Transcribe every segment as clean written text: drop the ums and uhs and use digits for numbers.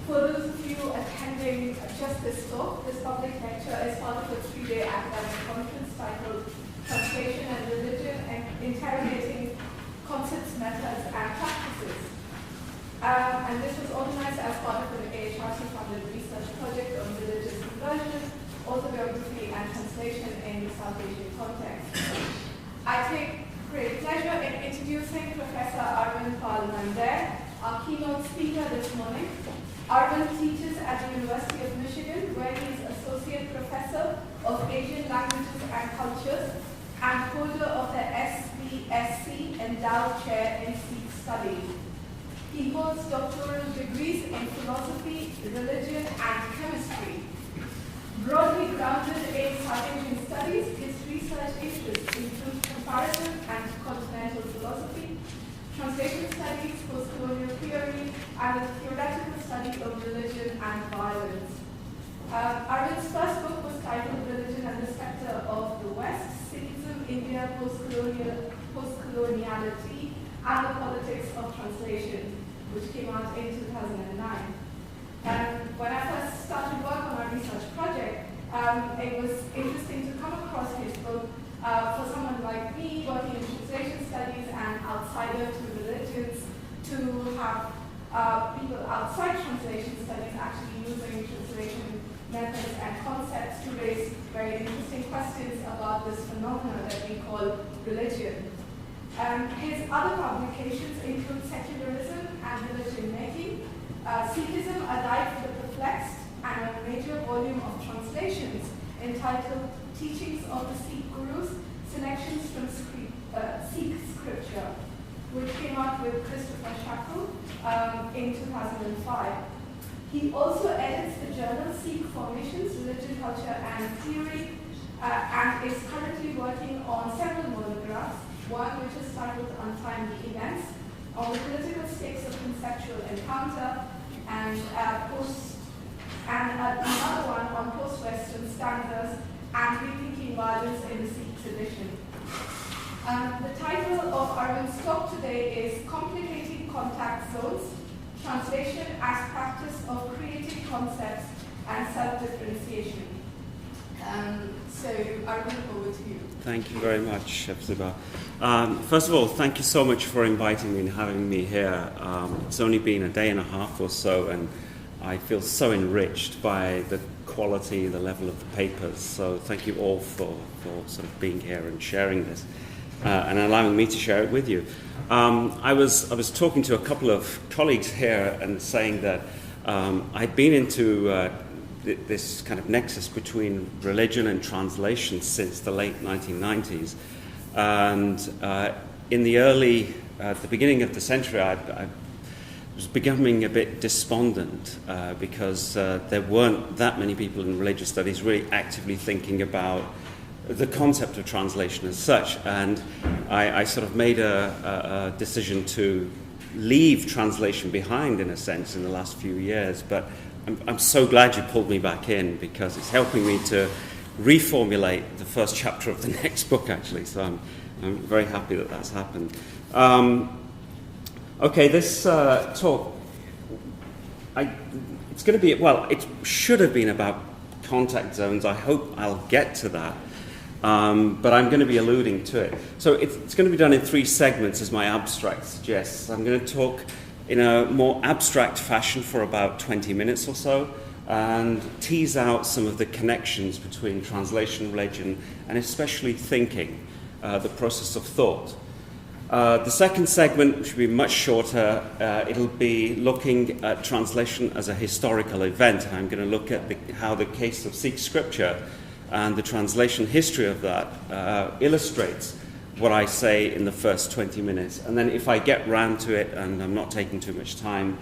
For those of you attending just this talk, this public lecture is part of a 3-day academic conference titled Translation and Religion and Interrogating Concepts, Methods, and Practices. And this was organized as part of an AHRC-funded research project on religious conversion, autobiography, and translation in the South Asian context. I take great pleasure in introducing Professor Arvind-Pal Mandair, our keynote speaker this morning. Arvind teaches at the University of Michigan, where he is Associate Professor of Asian Languages and Cultures and holder of the SBSc Endowed Chair in Sikh Studies. He holds doctoral degrees in philosophy, religion, and chemistry. Broadly grounded in South Asian studies, his research interests include comparative and continental philosophy, translation studies, post-colonial theory, and the theoretical study of religion and violence. Arvind's first book was titled Religion and the Spectre of the West, Sikhism, India, Post-Coloniality, and the Politics of Translation, which came out in 2009. When I first started work on our research project, it was interesting to come across his book for someone like me working in translation studies and outsider to religions, to have people outside translation studies actually using translation methods and concepts to raise very interesting questions about this phenomenon that we call religion. His other publications include Secularism and Religion Making, Sikhism, A Guide for the Perplexed, and a major volume of translations entitled Teachings of the Sikh Gurus, Selections from Sikh Scripture, which came out with Christopher Shackle in 2005. He also edits the journal Sikh Formations, Religion, Culture, and Theory, and is currently working on several monographs, one which is titled Untimely Events, on the political stakes of conceptual encounter, and another one on post-Western stanzas and rethinking violence in the Sikh tradition. The title of Arvind's talk today is Complicating Contact Zones, Translation as Practice of Creating Concepts and Self-Differentiation. So, Arvind, over to you. Thank you very much, Shefzuba. First of all, thank you so much for inviting me and having me here. It's only been a day and a half or so, and I feel so enriched by the quality, the level of the papers. So thank you all for sort of being here and sharing this and allowing me to share it with you. I was talking to a couple of colleagues here and saying that I'd been into this kind of nexus between religion and translation since the late 1990s. And in the beginning of the century, I was becoming a bit despondent because there weren't that many people in religious studies really actively thinking about the concept of translation as such. And I sort of made a decision to leave translation behind, in a sense, in the last few years. But I'm so glad you pulled me back in, because it's helping me to reformulate the first chapter of the next book, actually. So I'm very happy that that's happened. Okay, this talk, it's going to be, well, it should have been about contact zones. I hope I'll get to that. But I'm going to be alluding to it. So it's going to be done in 3 segments, as my abstract suggests. I'm going to talk in a more abstract fashion for about 20 minutes or so, and tease out some of the connections between translation, religion, and especially thinking, the process of thought. The second segment, which will be much shorter, it'll be looking at translation as a historical event. I'm going to look at how the case of Sikh scripture and the translation history of that illustrates what I say in the first 20 minutes. And then if I get round to it, and I'm not taking too much time,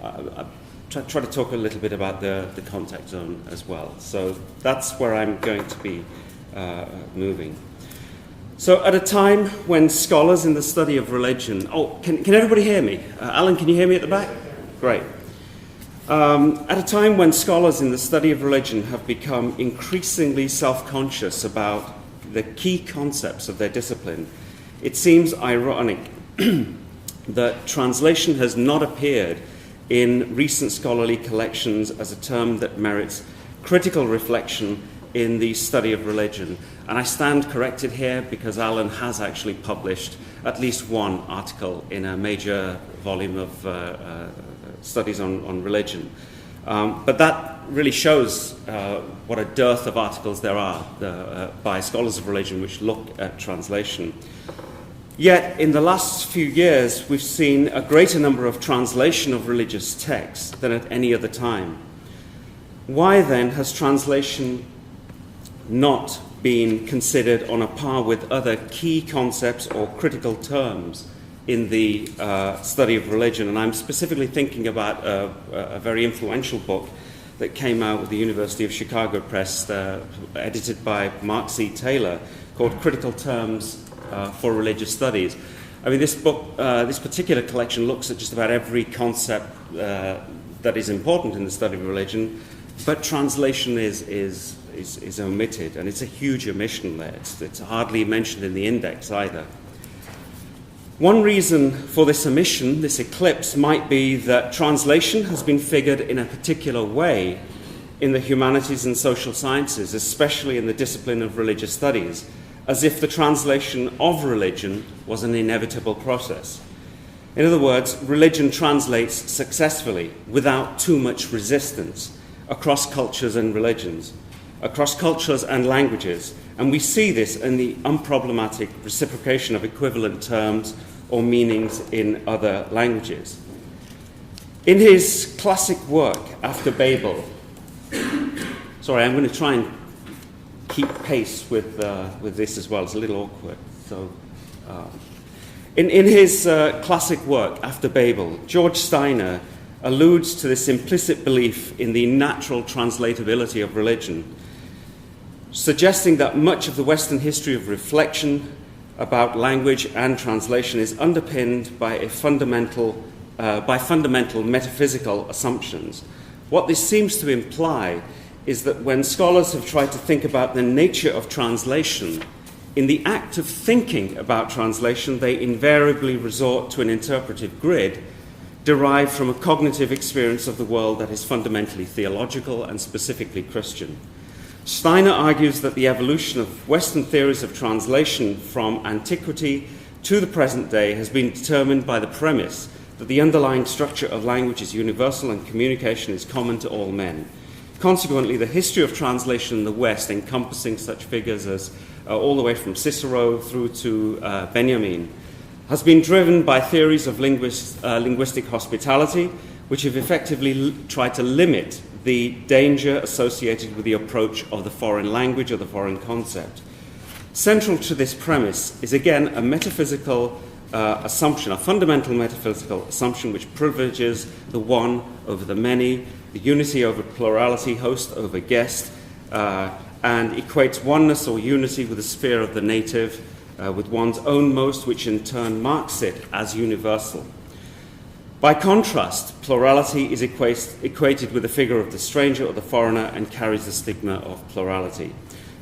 I'll try to talk a little bit about the contact zone as well. So that's where I'm going to be moving. So at a time when scholars in the study of religion... Oh, can everybody hear me? Alan, can you hear me at the back? Great. At a time when scholars in the study of religion have become increasingly self-conscious about the key concepts of their discipline, it seems ironic that translation has not appeared in recent scholarly collections as a term that merits critical reflection in the study of religion. And I stand corrected here because Alan has actually published at least one article in a major volume of studies on religion. But that really shows what a dearth of articles there are by scholars of religion which look at translation. Yet, in the last few years, we've seen a greater number of translation of religious texts than at any other time. Why then has translation not been considered on a par with other key concepts or critical terms in the study of religion? And I'm specifically thinking about a very influential book that came out with the University of Chicago Press, edited by Mark C. Taylor, called Critical Terms for Religious Studies. I mean, this book, this particular collection looks at just about every concept that is important in the study of religion, but translation is omitted, and it's a huge omission there. It's hardly mentioned in the index either. One reason for this omission, this eclipse, might be that translation has been figured in a particular way in the humanities and social sciences, especially in the discipline of religious studies, as if the translation of religion was an inevitable process. In other words, religion translates successfully without too much resistance across cultures and religions, across cultures and languages, and we see this in the unproblematic reciprocation of equivalent terms or meanings in other languages. In his classic work, After Babel, sorry, I'm going to try and keep pace with this as well. It's a little awkward. So, in his classic work, After Babel, George Steiner alludes to this implicit belief in the natural translatability of religion, suggesting that much of the Western history of reflection about language and translation is underpinned by fundamental metaphysical assumptions. What this seems to imply is that when scholars have tried to think about the nature of translation, in the act of thinking about translation, they invariably resort to an interpretive grid derived from a cognitive experience of the world that is fundamentally theological and specifically Christian. Steiner argues that the evolution of Western theories of translation from antiquity to the present day has been determined by the premise that the underlying structure of language is universal and communication is common to all men. Consequently, the history of translation in the West, encompassing such figures as all the way from Cicero through to Benjamin, has been driven by theories of linguistic hospitality, which have effectively tried to limit the danger associated with the approach of the foreign language or the foreign concept. Central to this premise is again a metaphysical assumption, a fundamental metaphysical assumption which privileges the one over the many, the unity over plurality, host over guest, and equates oneness or unity with the sphere of the native, with one's own most, which in turn marks it as universal. By contrast, plurality is equated with the figure of the stranger or the foreigner and carries the stigma of plurality.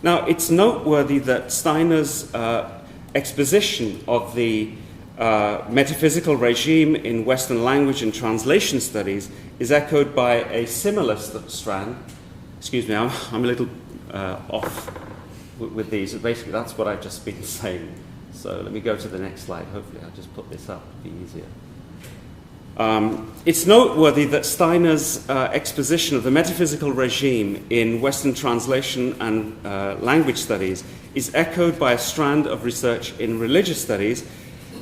Now, it's noteworthy that Steiner's exposition of the metaphysical regime in Western language and translation studies is echoed by a similar strand. Excuse me, I'm a little off with these. Basically, that's what I've just been saying. So let me go to the next slide. Hopefully, I'll just put this up. It'll be easier. It's noteworthy that Steiner's exposition of the metaphysical regime in Western translation and language studies is echoed by a strand of research in religious studies,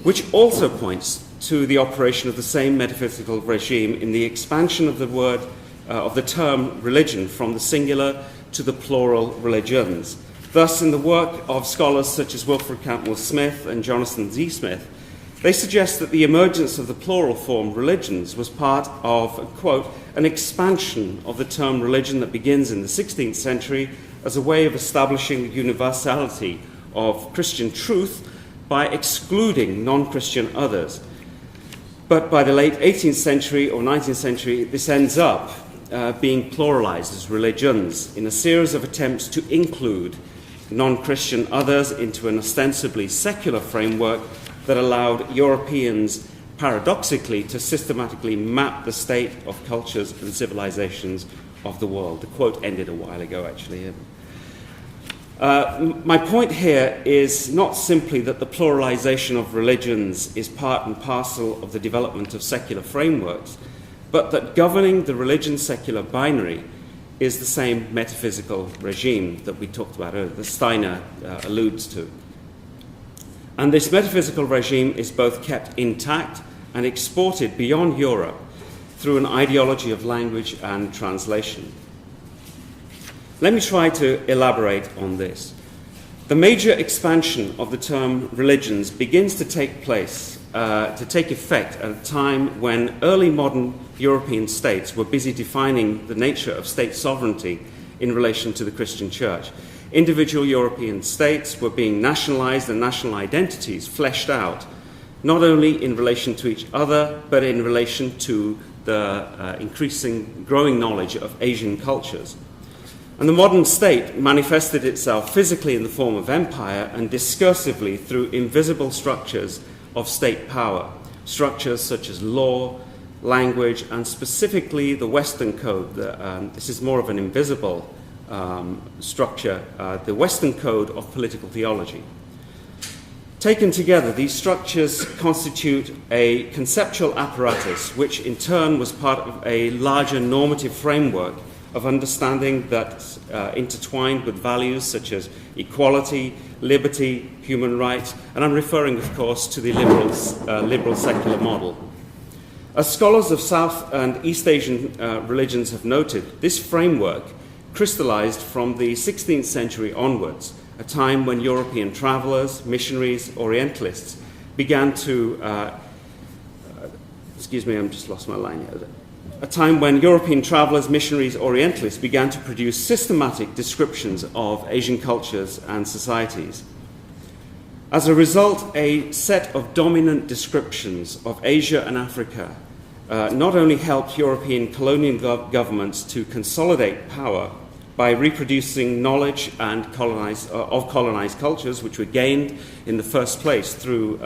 which also points to the operation of the same metaphysical regime in the expansion of the word, of the term religion from the singular to the plural religions. Thus, in the work of scholars such as Wilfred Cantwell Smith and Jonathan Z. Smith, they suggest that the emergence of the plural form religions was part of, quote, an expansion of the term religion that begins in the 16th century as a way of establishing the universality of Christian truth by excluding non-Christian others. But by the late 18th century or 19th century, this ends up being pluralized as religions in a series of attempts to include non-Christian others into an ostensibly secular framework that allowed Europeans paradoxically, to systematically map the state of cultures and civilizations of the world. The quote ended a while ago, actually. My point here is not simply that the pluralization of religions is part and parcel of the development of secular frameworks, but that governing the religion-secular binary is the same metaphysical regime that we talked about earlier, that Steiner alludes to. And this metaphysical regime is both kept intact and exported beyond Europe through an ideology of language and translation. Let me try to elaborate on this. The major expansion of the term religions begins to take effect at a time when early modern European states were busy defining the nature of state sovereignty in relation to the Christian Church. Individual European states were being nationalized and national identities fleshed out, not only in relation to each other, but in relation to the increasing, growing knowledge of Asian cultures. And the modern state manifested itself physically in the form of empire and discursively through invisible structures of state power, structures such as law, language, and specifically the Western Code. This is more of an invisible structure, the Western Code of political theology. Taken together, these structures constitute a conceptual apparatus which in turn was part of a larger normative framework of understanding that intertwined with values such as equality, liberty, human rights, and I'm referring, of course, to the liberal secular model. As scholars of South and East Asian religions have noted, this framework crystallized from the 16th century onwards, a time when European travelers, missionaries, Orientalists began to, a time when European travelers, missionaries, Orientalists began to produce systematic descriptions of Asian cultures and societies. As a result, a set of dominant descriptions of Asia and Africa not only helped European colonial governments to consolidate power by reproducing knowledge and of colonized cultures, which were gained in the first place through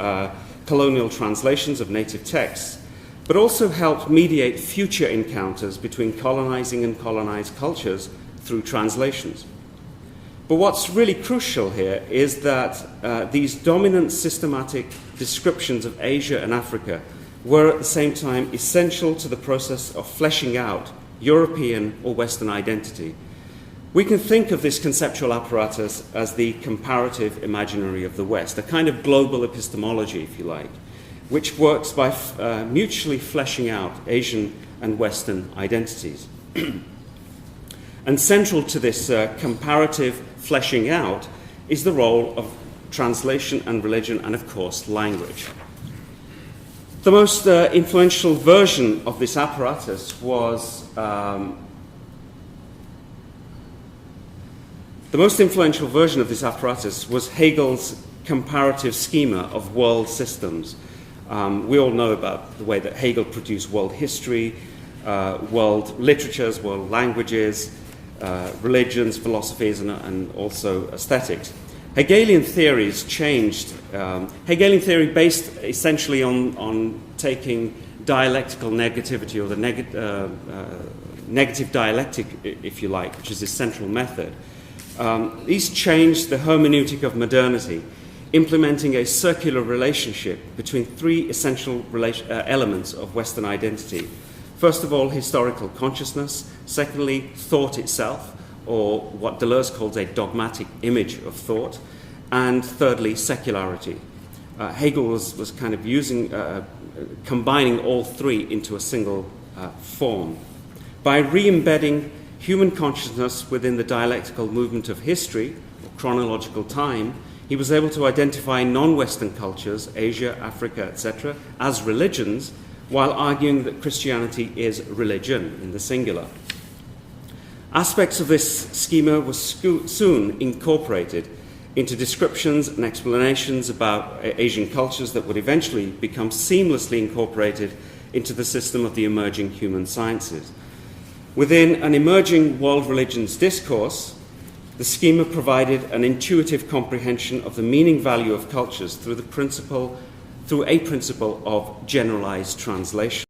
colonial translations of native texts, but also helped mediate future encounters between colonizing and colonized cultures through translations. But what's really crucial here is that these dominant systematic descriptions of Asia and Africa were at the same time essential to the process of fleshing out European or Western identity. We can think of this conceptual apparatus as the comparative imaginary of the West, a kind of global epistemology, if you like, which works by mutually fleshing out Asian and Western identities. And central to this comparative fleshing out is the role of translation and religion and, of course, language. The most influential version of this apparatus was Hegel's comparative schema of world systems. We all know about the way that Hegel produced world history, world literatures, world languages, religions, philosophies, and also aesthetics. Hegelian theories changed. Hegelian theory based essentially on taking dialectical negativity, or the negative dialectic, if you like, which is his central method. These changed the hermeneutic of modernity, implementing a circular relationship between three essential elements of Western identity. First of all, historical consciousness. Secondly, thought itself, or what Deleuze calls a dogmatic image of thought. And thirdly, secularity. Hegel was kind of combining all three into a single form. By re-embedding human consciousness within the dialectical movement of history, or chronological time, he was able to identify non-Western cultures, Asia, Africa, etc., as religions, while arguing that Christianity is religion in the singular. Aspects of this schema were soon incorporated into descriptions and explanations about Asian cultures that would eventually become seamlessly incorporated into the system of the emerging human sciences. Within an emerging world religions discourse, the schema provided an intuitive comprehension of the meaning value of cultures through the principle through a principle of generalized translation.